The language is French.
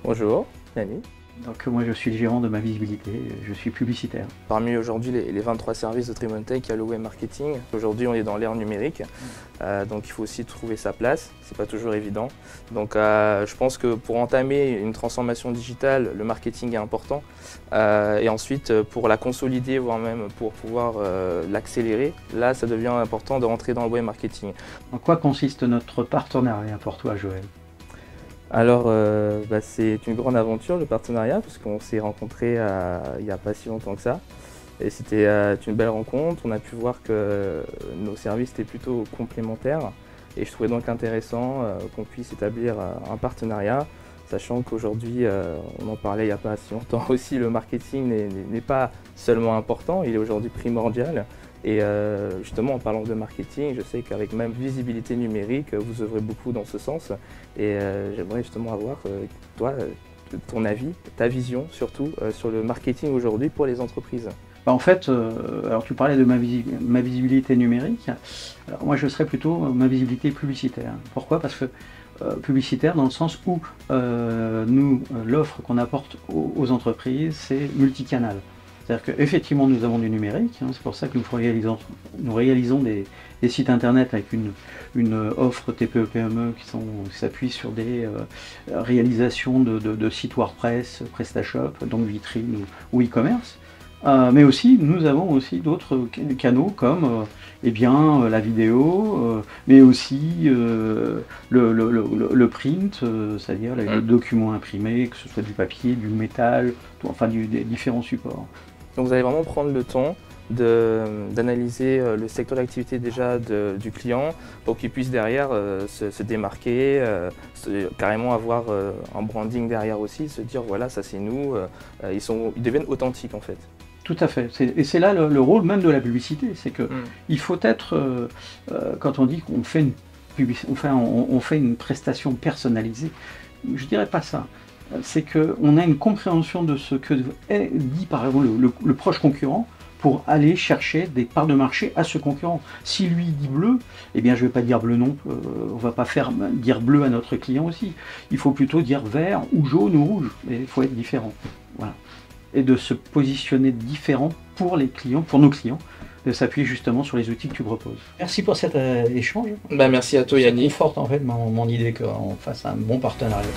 Bonjour, Yannick. Donc moi je suis le gérant de ma visibilité, je suis publicitaire. Parmi aujourd'hui les 23 services de Trimontech, il y a le web marketing. Aujourd'hui on est dans l'ère numérique, donc il faut aussi trouver sa place, c'est pas toujours évident. Donc je pense que pour entamer une transformation digitale, le marketing est important. Et ensuite pour la consolider, voire même pour pouvoir l'accélérer, là ça devient important de rentrer dans le web marketing. En quoi consiste notre partenariat pour toi, Joël? Alors, c'est une grande aventure, le partenariat, parce qu'on s'est rencontrés il n'y a pas si longtemps que ça. Et c'était une belle rencontre. On a pu voir que nos services étaient plutôt complémentaires. Et je trouvais donc intéressant qu'on puisse établir un partenariat, sachant qu'aujourd'hui, on en parlait il n'y a pas si longtemps aussi, le marketing n'est pas seulement important, il est aujourd'hui primordial. Et justement, en parlant de marketing, je sais qu'avec même visibilité numérique, vous œuvrez beaucoup dans ce sens. Et j'aimerais justement avoir, toi, ton avis, ta vision surtout sur le marketing aujourd'hui pour les entreprises. En fait, alors tu parlais de ma visibilité numérique. Alors moi je serais plutôt ma visibilité publicitaire. Pourquoi? Parce que publicitaire dans le sens où l'offre qu'on apporte aux entreprises, c'est multicanal. C'est-à-dire qu'effectivement nous avons du numérique, hein, c'est pour ça que nous réalisons des sites internet avec une offre TPE-PME qui s'appuie sur des réalisations de sites WordPress, PrestaShop, donc vitrine ou e-commerce. Mais aussi, nous avons aussi d'autres canaux comme la vidéo, mais aussi le print, c'est-à-dire le document imprimé, que ce soit du papier, du métal, enfin des différents supports. Donc vous allez vraiment prendre le temps d'analyser le secteur d'activité déjà du client pour qu'il puisse derrière se démarquer, carrément avoir un branding derrière aussi, se dire voilà ça c'est nous, ils deviennent authentiques en fait. Tout à fait, et c'est là le rôle même de la publicité, c'est que il faut être, quand on dit qu'on fait on fait une prestation personnalisée, je dirais pas ça. C'est qu'on a une compréhension de ce que dit par exemple le proche concurrent pour aller chercher des parts de marché à ce concurrent. Si lui dit bleu, eh bien je ne vais pas dire bleu non, on ne va pas dire bleu à notre client aussi. Il faut plutôt dire vert ou jaune ou rouge, et il faut être différent. Voilà. Et de se positionner différent pour les clients, pour nos clients, de s'appuyer justement sur les outils que tu proposes. Merci pour cet échange. Merci à toi Yannick. Ça conforte en fait mon idée qu'on fasse un bon partenariat.